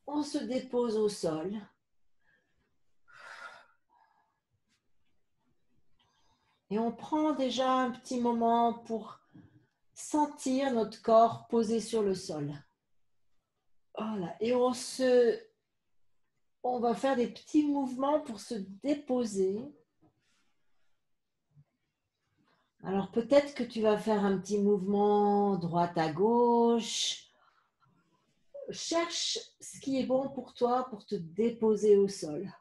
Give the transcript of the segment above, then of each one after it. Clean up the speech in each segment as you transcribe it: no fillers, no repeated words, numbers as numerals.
on se dépose au sol. Et on prend déjà un petit moment pour sentir notre corps posé sur le sol. Voilà. Et on va faire des petits mouvements pour se déposer. Alors peut-être que tu vas faire un petit mouvement droite à gauche. Cherche ce qui est bon pour toi pour te déposer au sol.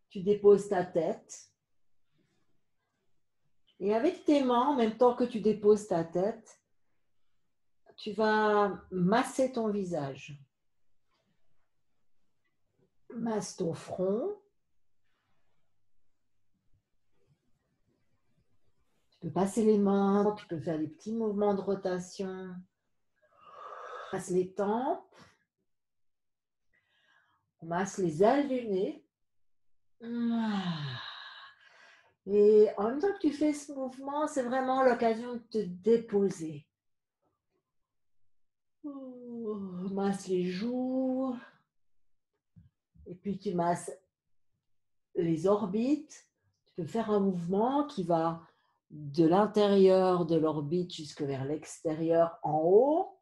Tu déposes ta tête. Et avec tes mains, en même temps que tu déposes ta tête, tu vas masser ton visage. Masse ton front. Tu peux passer les mains, tu peux faire des petits mouvements de rotation. Masse les tempes. On masse les ailes du nez. Et en même temps que tu fais ce mouvement, c'est vraiment l'occasion de te déposer. Masse les joues. Et puis tu masses les orbites. Tu peux faire un mouvement qui va de l'intérieur de l'orbite jusque vers l'extérieur en haut.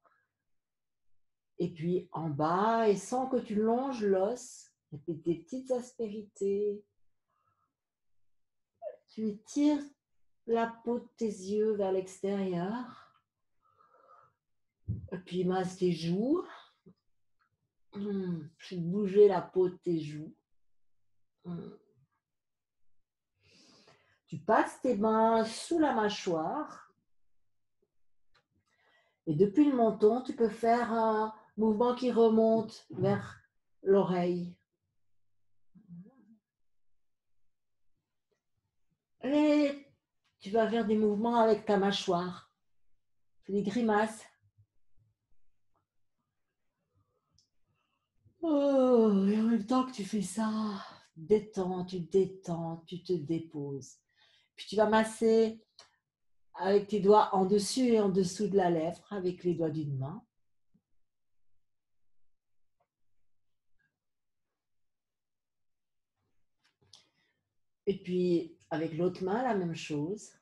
Et puis en bas, et sans que tu longes l'os, et puis des petites aspérités. Tu étires la peau de tes yeux vers l'extérieur. Et puis masse tes joues. Puis bouger la peau de tes joues. Tu passes tes mains sous la mâchoire. Et depuis le menton, tu peux faire un mouvement qui remonte vers l'oreille. Et tu vas faire des mouvements avec ta mâchoire. Fais des grimaces. Oh, et en même temps que tu fais ça, détends, tu te déposes. Puis tu vas masser avec tes doigts en dessus et en dessous de la lèvre, avec les doigts d'une main. Et puis avec l'autre main, la même chose.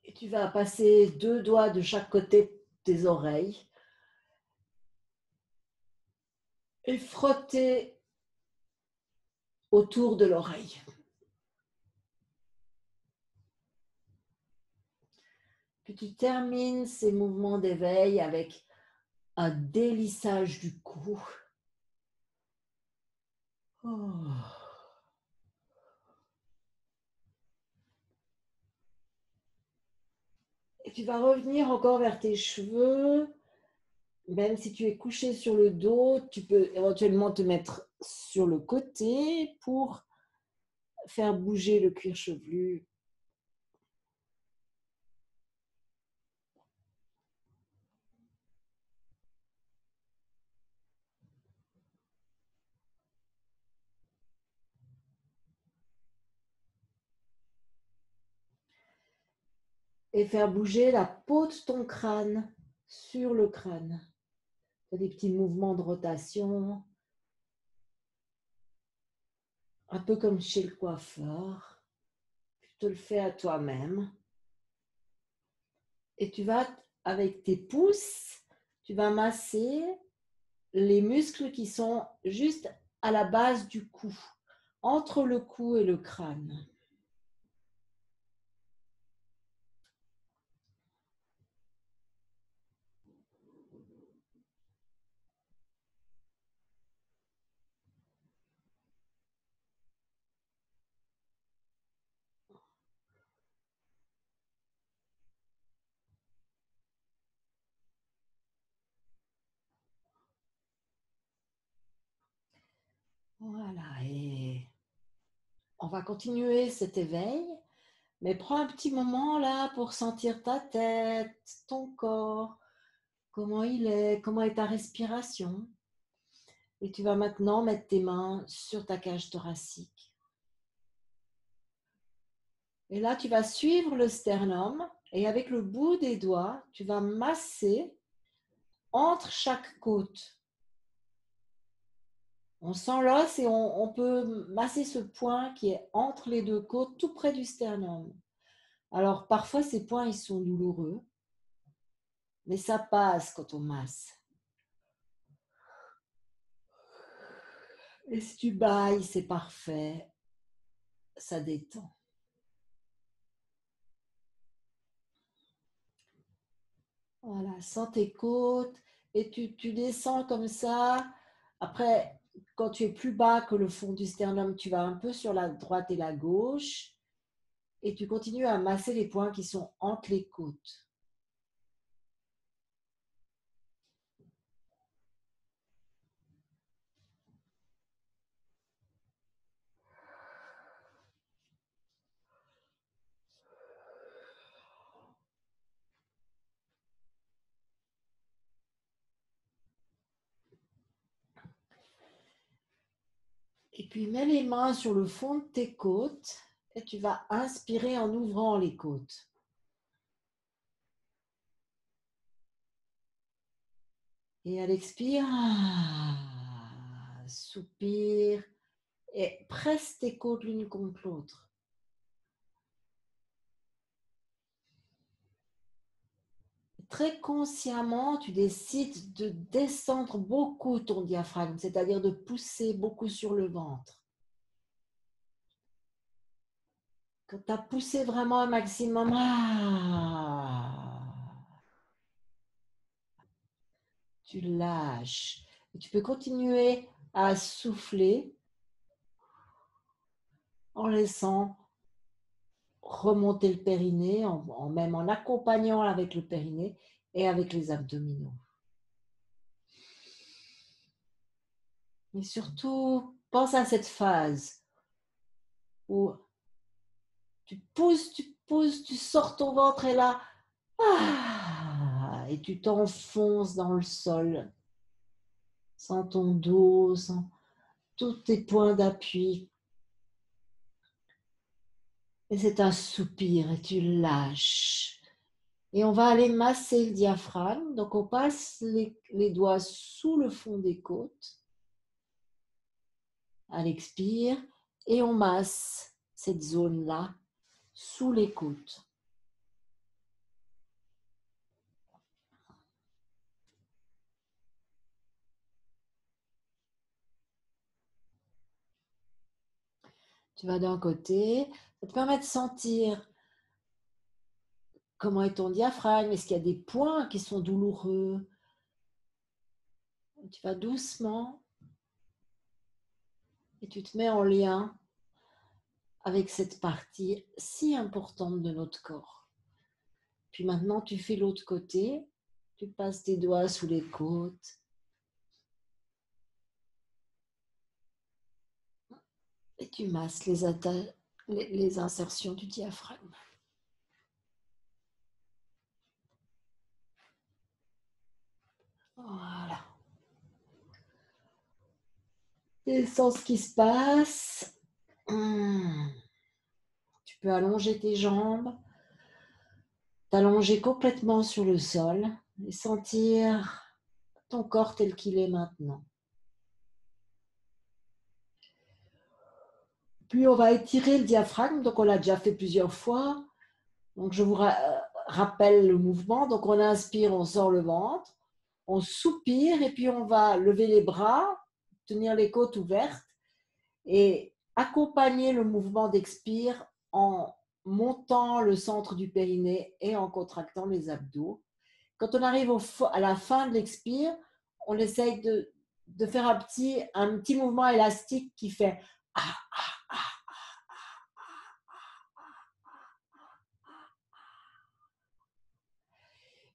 Et tu vas passer 2 doigts de chaque côté de tes oreilles et frotter autour de l'oreille. Puis tu termines ces mouvements d'éveil avec un délissage du cou. Oh. Et tu vas revenir encore vers tes cheveux. Même si tu es couché sur le dos, tu peux éventuellement te mettre sur le côté pour faire bouger le cuir chevelu. Et faire bouger la peau de ton crâne sur le crâne. Fais des petits mouvements de rotation, un peu comme chez le coiffeur. Tu te le fais à toi-même. Et tu vas, avec tes pouces, tu vas masser les muscles qui sont juste à la base du cou, entre le cou et le crâne. Voilà, et on va continuer cet éveil, mais prends un petit moment là pour sentir ta tête, ton corps, comment est ta respiration. Et tu vas maintenant mettre tes mains sur ta cage thoracique. Et là, tu vas suivre le sternum et avec le bout des doigts, tu vas masser entre chaque côte. On sent l'os et on peut masser ce point qui est entre les deux côtes, tout près du sternum. Alors, parfois, ces points, ils sont douloureux, mais ça passe quand on masse. Et si tu bailles, c'est parfait. Ça détend. Voilà, sens tes côtes et tu descends comme ça. Après, quand tu es plus bas que le fond du sternum, tu vas un peu sur la droite et la gauche et tu continues à masser les points qui sont entre les côtes. Et puis, mets les mains sur le fond de tes côtes et tu vas inspirer en ouvrant les côtes. Et à l'expire, soupire et presse tes côtes l'une contre l'autre. Très consciemment, tu décides de descendre beaucoup ton diaphragme, c'est-à-dire de pousser beaucoup sur le ventre. Quand tu as poussé vraiment un maximum, tu lâches. Et tu peux continuer à souffler en laissant remonter le périnée, même en accompagnant avec le périnée et avec les abdominaux. Mais surtout, pense à cette phase où tu pousses, tu sors ton ventre et là, et tu t'enfonces dans le sol, sans ton dos, sans tous tes points d'appui. Et c'est un soupir et tu lâches. Et on va aller masser le diaphragme. Donc on passe les doigts sous le fond des côtes à l'expire et on masse cette zone-là sous les côtes. Tu vas d'un côté, ça te permet de sentir comment est ton diaphragme, est-ce qu'il y a des points qui sont douloureux. Tu vas doucement et tu te mets en lien avec cette partie si importante de notre corps. Puis maintenant, tu fais l'autre côté, tu passes tes doigts sous les côtes et tu masses les insertions du diaphragme. Voilà. Et sens ce qui se passe. Tu peux allonger tes jambes, t'allonger complètement sur le sol et sentir ton corps tel qu'il est maintenant. Puis on va étirer le diaphragme, donc on l'a déjà fait plusieurs fois. Donc je vous rappelle le mouvement. Donc on inspire, on sort le ventre, on soupire et puis on va lever les bras, tenir les côtes ouvertes et accompagner le mouvement d'expire en montant le centre du périnée et en contractant les abdos. Quand on arrive à la fin de l'expire, on essaye de faire un petit mouvement élastique qui fait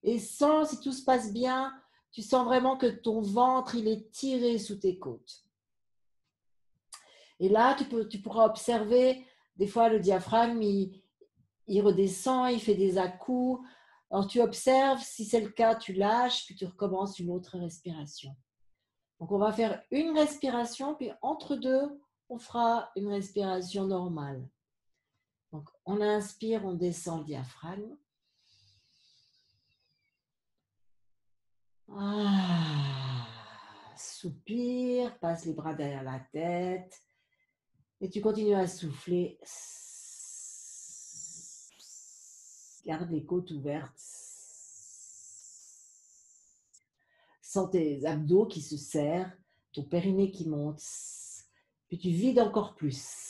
et si tout se passe bien, tu sens vraiment que ton ventre, il est tiré sous tes côtes. Et là, tu pourras observer, des fois, le diaphragme, il redescend, il fait des à-coups. Alors, tu observes, si c'est le cas, tu lâches, puis tu recommences une autre respiration. Donc, on va faire une respiration, puis entre deux, on fera une respiration normale. Donc, on inspire, on descend le diaphragme. Soupire, passe les bras derrière la tête. Et tu continues à souffler. Garde les côtes ouvertes. Sens tes abdos qui se serrent, ton périnée qui monte. Puis tu vides encore plus.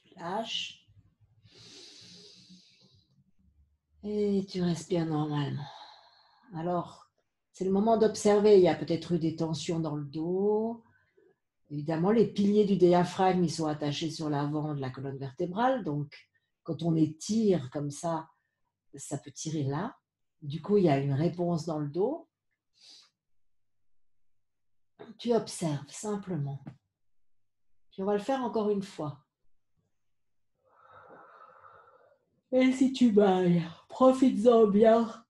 Tu lâches. Et tu respires normalement. Alors, c'est le moment d'observer. Il y a peut-être eu des tensions dans le dos. Évidemment, les piliers du diaphragme, ils sont attachés sur l'avant de la colonne vertébrale. Donc, quand on étire comme ça peut tirer là. Du coup, il y a une réponse dans le dos. Tu observes simplement. Puis on va le faire encore une fois. Et si tu bailles, profites-en bien.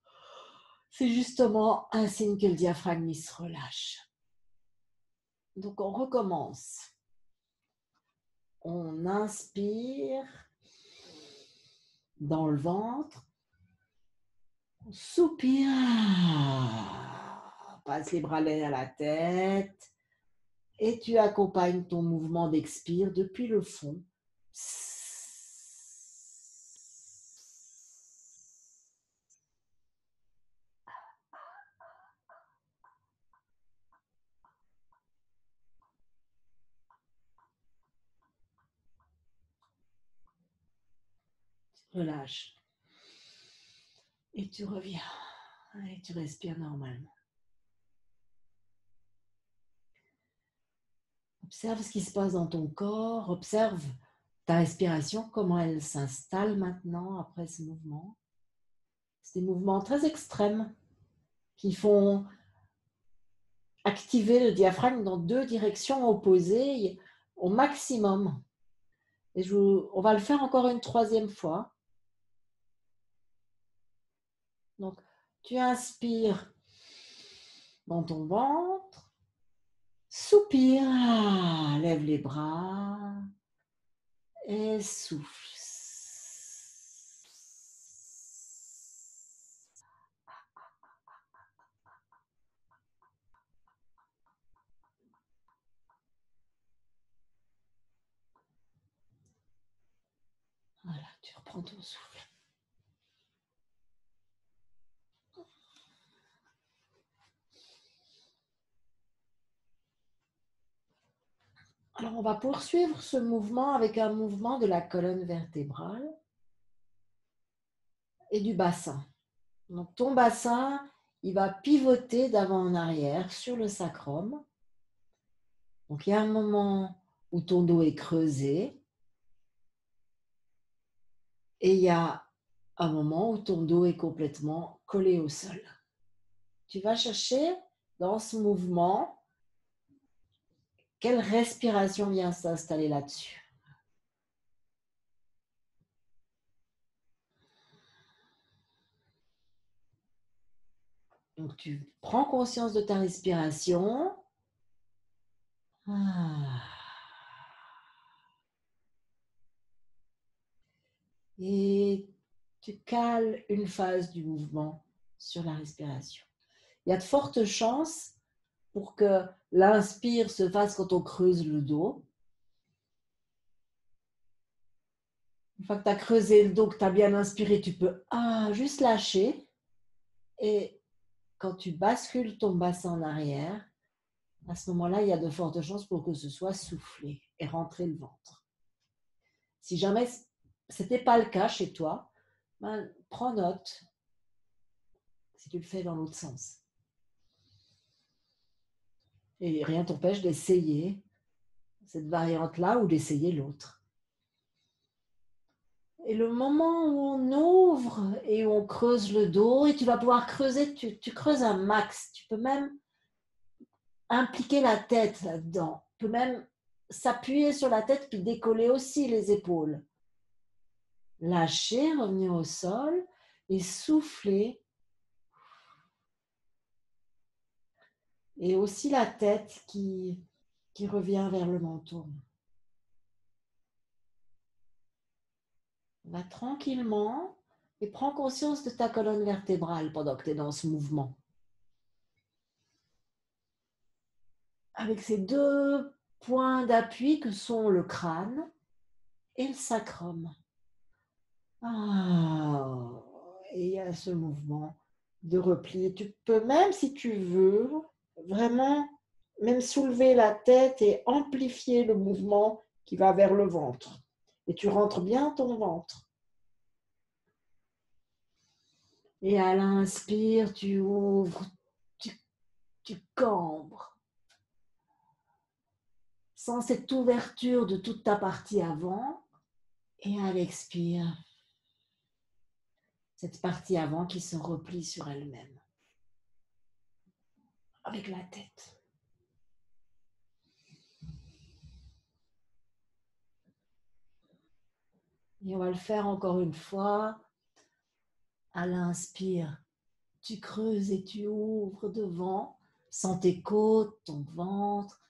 C'est justement un signe que le diaphragme il se relâche. Donc on recommence. On inspire dans le ventre. On soupire. Passe les bras derrière la tête. Et tu accompagnes ton mouvement d'expire depuis le fond. Relâche. Et tu reviens. Et tu respires normalement. Observe ce qui se passe dans ton corps. Observe ta respiration, comment elle s'installe maintenant après ce mouvement. C'est des mouvements très extrêmes qui font activer le diaphragme dans deux directions opposées au maximum. Et on va le faire encore une troisième fois. Donc, tu inspires dans ton ventre, soupire, lève les bras et souffle. Voilà, tu reprends ton souffle. Alors, on va poursuivre ce mouvement avec un mouvement de la colonne vertébrale et du bassin. Donc, ton bassin, il va pivoter d'avant en arrière sur le sacrum. Donc, il y a un moment où ton dos est creusé et il y a un moment où ton dos est complètement collé au sol. Tu vas chercher dans ce mouvement quelle respiration vient s'installer là-dessus. Donc, tu prends conscience de ta respiration. Et tu cales une phase du mouvement sur la respiration. Il y a de fortes chances pour que l'inspire se fasse quand on creuse le dos. Une fois que tu as creusé le dos, que tu as bien inspiré, tu peux juste lâcher. Et quand tu bascules ton bassin en arrière, à ce moment-là, il y a de fortes chances pour que ce soit soufflé et rentrer le ventre. Si jamais ce n'était pas le cas chez toi, prends note si tu le fais dans l'autre sens. Et rien t'empêche d'essayer cette variante-là ou d'essayer l'autre. Et le moment où on ouvre et où on creuse le dos, et tu vas pouvoir creuser, tu creuses un max. Tu peux même impliquer la tête là-dedans. Tu peux même s'appuyer sur la tête puis décoller aussi les épaules. Lâcher, revenir au sol. et souffler. Et aussi la tête qui revient vers le menton. Va tranquillement et prends conscience de ta colonne vertébrale pendant que tu es dans ce mouvement. Avec ces deux points d'appui que sont le crâne et le sacrum. Et il y a ce mouvement de repli. Tu peux même, si tu veux, vraiment même soulever la tête et amplifier le mouvement qui va vers le ventre. Et tu rentres bien ton ventre. Et à l'inspire, tu ouvres, tu cambres. Sans cette ouverture de toute ta partie avant. Et à l'expire, cette partie avant qui se replie sur elle-même. Avec la tête. Et on va le faire encore une fois. À l'inspire, tu creuses et tu ouvres devant, sans tes côtes, ton ventre,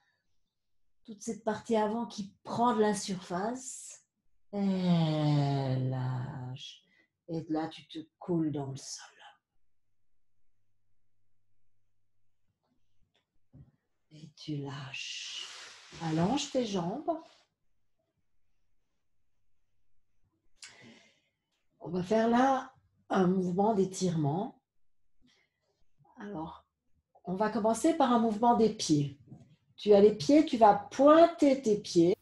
toute cette partie avant qui prend de la surface. Et lâche. Et là, tu te coules dans le sol. Et tu lâches. Allonge tes jambes. On va faire là un mouvement d'étirement. Alors, on va commencer par un mouvement des pieds. Tu as les pieds, tu vas pointer tes pieds.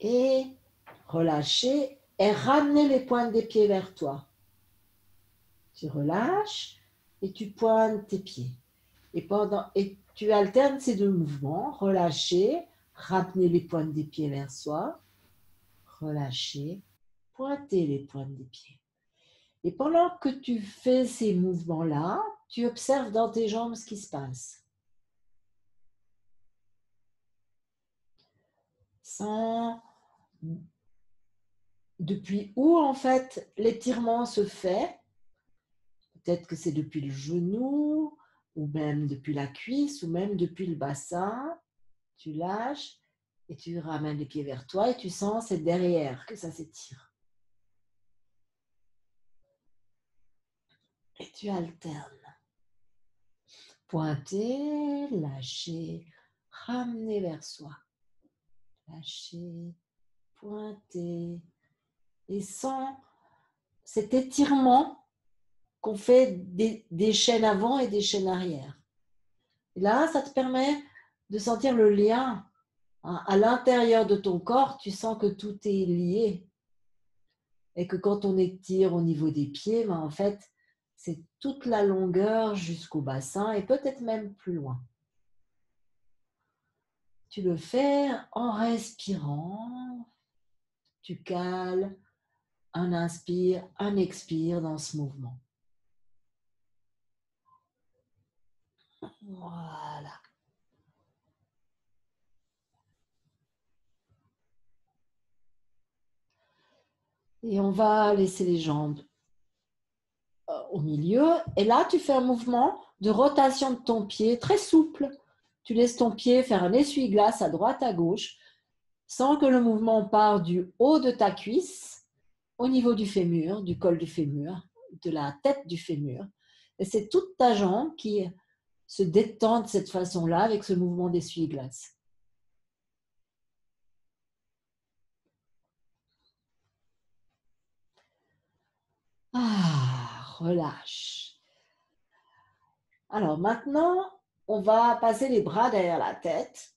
Et relâcher et ramener les pointes des pieds vers toi. Tu relâches et tu pointes tes pieds. Et tu alternes ces deux mouvements, relâcher, ramener les pointes des pieds vers soi, relâcher, pointer les pointes des pieds. Et pendant que tu fais ces mouvements-là, tu observes dans tes jambes ce qui se passe. Sans depuis où en fait l'étirement se fait. Peut-être que c'est depuis le genou, ou même depuis la cuisse, ou même depuis le bassin. Tu lâches et tu ramènes les pieds vers toi et tu sens c'est derrière que ça s'étire. Et tu alternes. Pointer, lâcher, ramener vers soi. Lâcher, pointer. Et sans cet étirement qu'on fait des chaînes avant et des chaînes arrière. Et là, ça te permet de sentir le lien. À l'intérieur de ton corps, tu sens que tout est lié. Et que quand on étire au niveau des pieds, en fait, c'est toute la longueur jusqu'au bassin et peut-être même plus loin. Tu le fais en respirant. Tu cales un inspire, un expire dans ce mouvement. Voilà. Et on va laisser les jambes au milieu. Et là, tu fais un mouvement de rotation de ton pied très souple. Tu laisses ton pied faire un essuie-glace à droite, à gauche, sans que le mouvement parte du haut de ta cuisse au niveau du fémur, du col du fémur, de la tête du fémur. Et c'est toute ta jambe qui se détend de cette façon-là avec ce mouvement d'essuie-glace. Relâche. Alors maintenant, on va passer les bras derrière la tête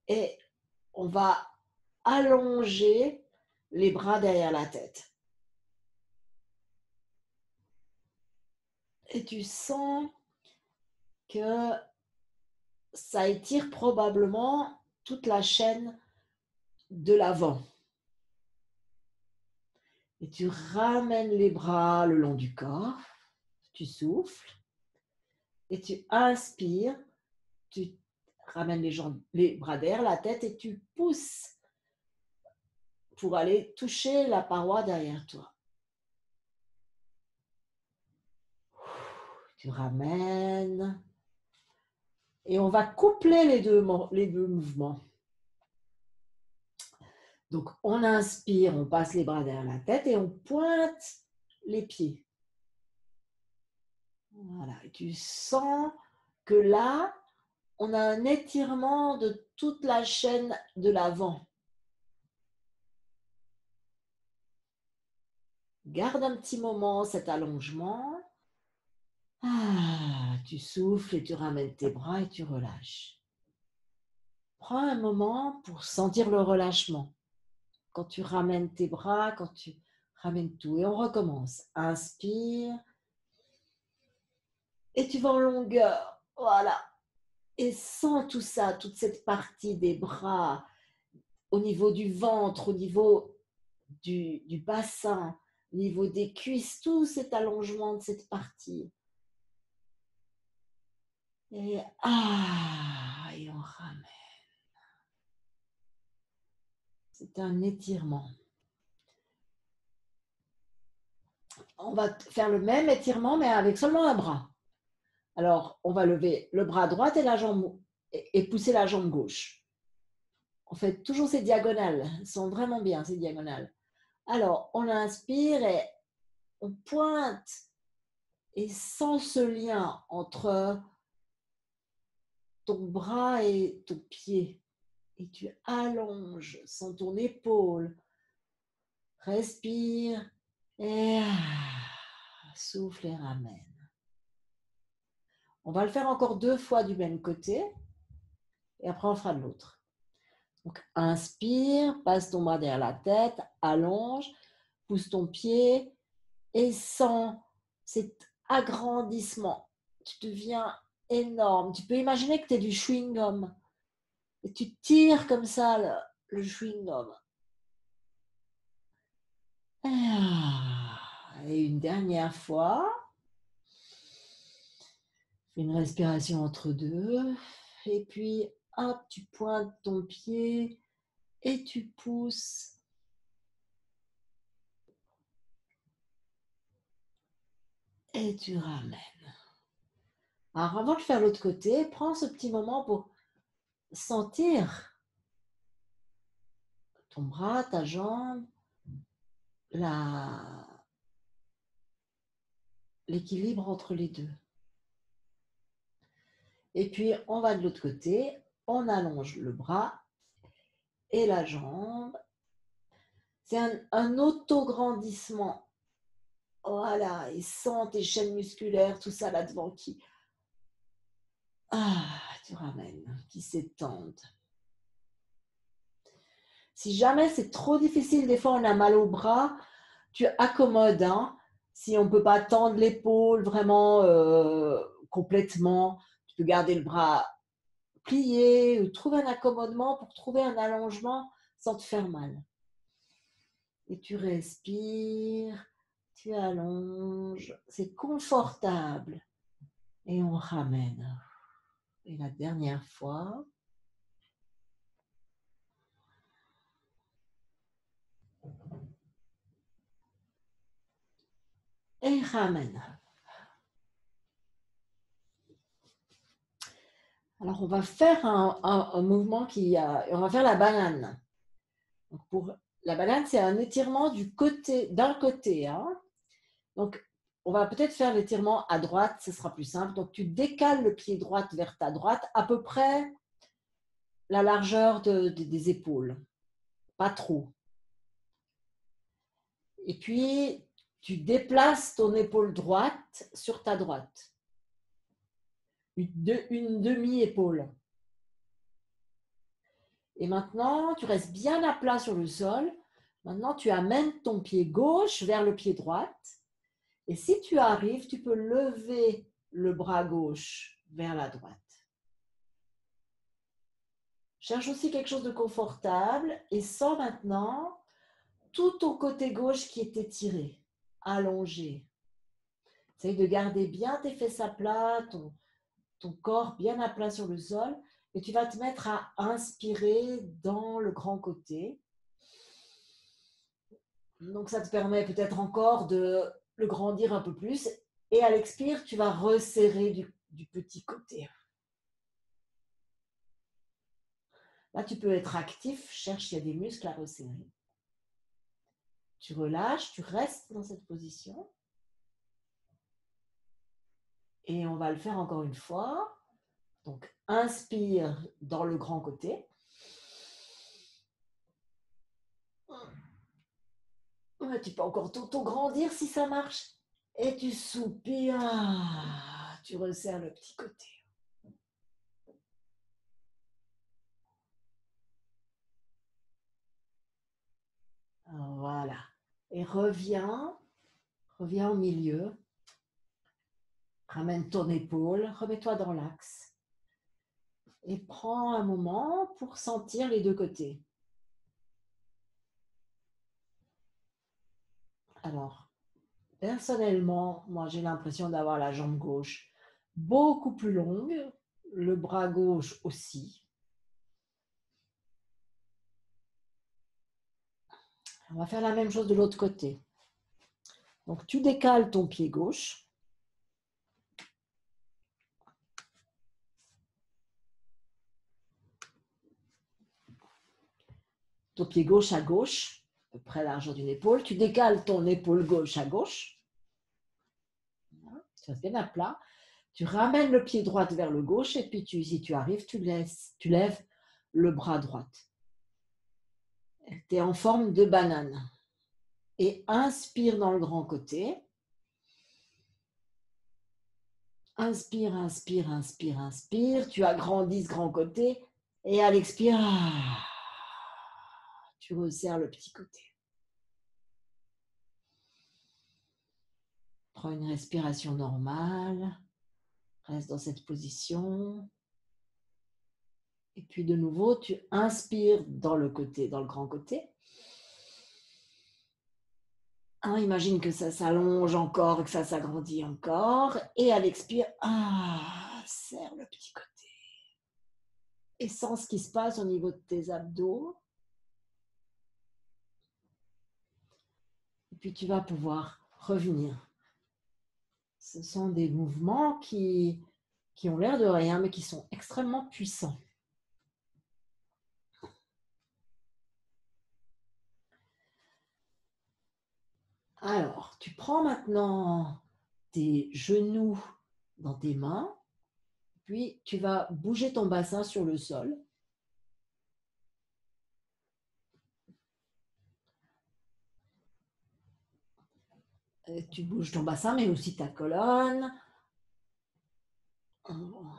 et on va allonger les bras derrière la tête. Et tu sens que ça étire probablement toute la chaîne de l'avant. Et tu ramènes les bras le long du corps, tu souffles et tu inspires, tu ramènes les bras derrière la tête et tu pousses pour aller toucher la paroi derrière toi. Tu ramènes. Et on va coupler les deux mouvements. Donc, on inspire, on passe les bras derrière la tête et on pointe les pieds. Voilà. Et tu sens que là, on a un étirement de toute la chaîne de l'avant. Garde un petit moment cet allongement. Tu souffles et tu ramènes tes bras et tu relâches. Prends un moment pour sentir le relâchement. Quand tu ramènes tes bras, quand tu ramènes tout. Et on recommence. Inspire. Et tu vas en longueur. Voilà. Et sens tout ça, toute cette partie des bras, au niveau du ventre, au niveau du bassin, au niveau des cuisses, tout cet allongement de cette partie. Et et on ramène. C'est un étirement. On va faire le même étirement, mais avec seulement un bras. Alors, on va lever le bras droit et la jambe et pousser la jambe gauche. On fait toujours ces diagonales. Elles sont vraiment bien, ces diagonales. Alors, on inspire et on pointe. Et sans ce lien entre ton bras et ton pied, et tu allonges sans ton épaule. Respire et souffle et ramène. On va le faire encore 2 fois du même côté et après on fera de l'autre. Donc inspire, passe ton bras derrière la tête, allonge, pousse ton pied et sens cet agrandissement. Tu deviens énorme. Tu peux imaginer que tu es du chewing-gum. Et tu tires comme ça le chewing-gum. Et une dernière fois. Fais une respiration entre deux. Et puis, hop, tu pointes ton pied et tu pousses. Et tu ramènes. Alors, avant de faire l'autre côté, prends ce petit moment pour sentir ton bras, ta jambe, l'équilibre entre les deux. Et puis, on va de l'autre côté, on allonge le bras et la jambe. C'est un auto-grandissement. Voilà, et sens tes chaînes musculaires, tout ça là-devant qui... tu ramènes, qui s'étendent. Si jamais c'est trop difficile, des fois on a mal au bras, tu accommodes. Hein, si on ne peut pas tendre l'épaule vraiment complètement, tu peux garder le bras plié ou trouver un accommodement pour trouver un allongement sans te faire mal. Et tu respires, tu allonges, c'est confortable. Et on ramène. Et la dernière fois. Et ramène. Alors, on va faire un mouvement on va faire la banane. Donc la banane, c'est un étirement d'un côté. Hein. Donc, on va peut-être faire l'étirement à droite, ce sera plus simple. Donc, tu décales le pied droit vers ta droite, à peu près la largeur des épaules. Pas trop. Et puis, tu déplaces ton épaule droite sur ta droite. Une demi-épaule. Et maintenant, tu restes bien à plat sur le sol. Maintenant, tu amènes ton pied gauche vers le pied droit. Et si tu arrives, tu peux lever le bras gauche vers la droite. Cherche aussi quelque chose de confortable et sens maintenant tout ton côté gauche qui est étiré, allongé. Essaye de garder bien tes fesses à plat, ton corps bien à plat sur le sol. Et tu vas te mettre à inspirer dans le grand côté. Donc, ça te permet peut-être encore de le grandir un peu plus. Et à l'expire, tu vas resserrer du petit côté. Là, tu peux être actif, cherche s'il y a des muscles à resserrer. Tu relâches, tu restes dans cette position. Et on va le faire encore une fois. Donc, inspire dans le grand côté. Tu peux encore t'auto-grandir si ça marche. Et tu soupires. Tu resserres le petit côté. Voilà. Et reviens au milieu. Ramène ton épaule, remets-toi dans l'axe. Et prends un moment pour sentir les deux côtés. Alors, personnellement, moi j'ai l'impression d'avoir la jambe gauche beaucoup plus longue, le bras gauche aussi. On va faire la même chose de l'autre côté. Donc tu décales ton pied gauche. Ton pied gauche à gauche, à peu près la largeur d'une épaule. Tu décales ton épaule gauche à gauche. Tu restes bien à plat. Tu ramènes le pied droit vers le gauche et puis si tu arrives, tu lèves le bras droit. Tu es en forme de banane. Et inspire dans le grand côté. Inspire, inspire, inspire, inspire. Tu agrandis ce grand côté. Et à l'expire, tu resserres le petit côté. Prends une respiration normale. Reste dans cette position. Et puis de nouveau, tu inspires dans le côté, dans le grand côté. Alors, imagine que ça s'allonge encore, que ça s'agrandit encore. Et à l'expire, serre le petit côté. Et sens ce qui se passe au niveau de tes abdos. Et puis tu vas pouvoir revenir. Ce sont des mouvements qui ont l'air de rien, mais qui sont extrêmement puissants. Alors, tu prends maintenant tes genoux dans tes mains, puis tu vas bouger ton bassin sur le sol. Tu bouges ton bassin, mais aussi ta colonne.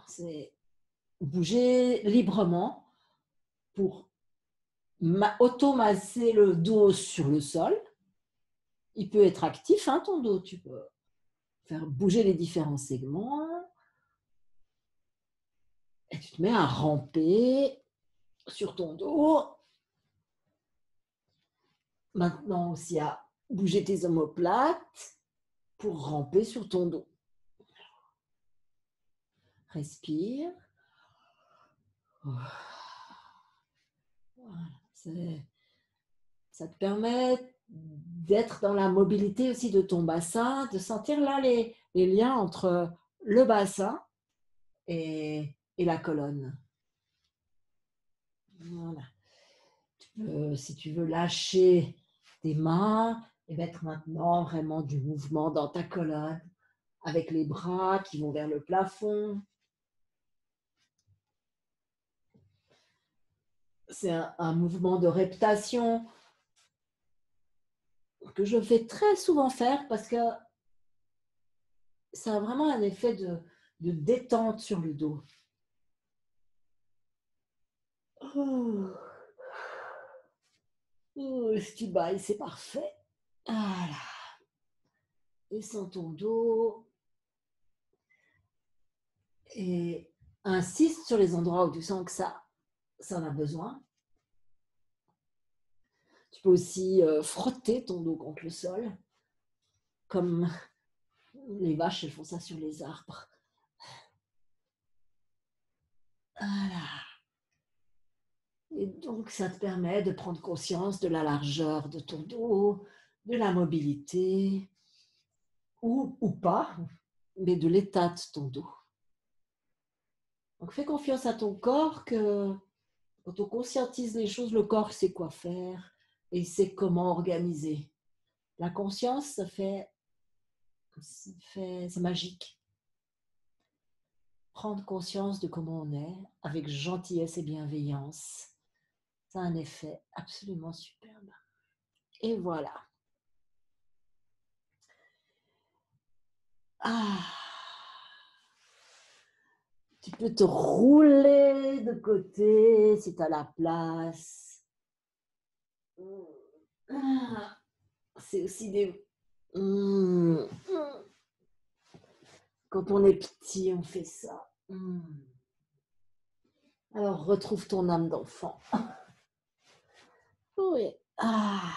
C'est bouger librement pour automasser le dos sur le sol. Il peut être actif, hein, ton dos. Tu peux faire bouger les différents segments. Et tu te mets à ramper sur ton dos. Maintenant aussi à bouger tes omoplates pour ramper sur ton dos. Respire. Voilà. Ça te permet d'être dans la mobilité aussi de ton bassin, de sentir là les liens entre le bassin et la colonne. Voilà. Si tu veux lâcher tes mains et mettre maintenant vraiment du mouvement dans ta colonne avec les bras qui vont vers le plafond. C'est un mouvement de reptation que je fais très souvent faire parce que ça a vraiment un effet de détente sur le dos. Tu bailles, c'est parfait. Voilà. Descends ton dos et insiste sur les endroits où tu sens que ça en a besoin. Tu peux aussi frotter ton dos contre le sol, comme les vaches, elles font ça sur les arbres. Voilà. Et donc, ça te permet de prendre conscience de la largeur de ton dos, de la mobilité, ou pas, mais de l'état de ton dos. Donc fais confiance à ton corps que quand on conscientise les choses, le corps sait quoi faire et il sait comment organiser. La conscience, c'est magique. Prendre conscience de comment on est avec gentillesse et bienveillance, ça a un effet absolument superbe. Et voilà. Ah, tu peux te rouler de côté si tu as la place. Ah, c'est aussi des... Quand on est petit, on fait ça. Alors, retrouve ton âme d'enfant. Oui. Ah,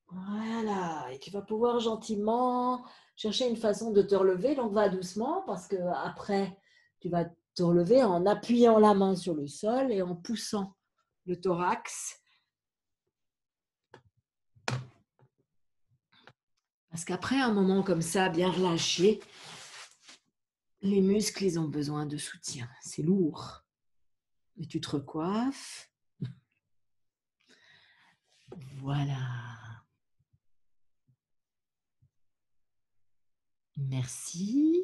voilà. Et tu vas pouvoir gentiment chercher une façon de te relever. Donc, va doucement parce que après, tu vas te relever en appuyant la main sur le sol et en poussant le thorax. Parce qu'après un moment comme ça, bien relâché, les muscles, ils ont besoin de soutien. C'est lourd. Et tu te recoiffes. Voilà. Merci.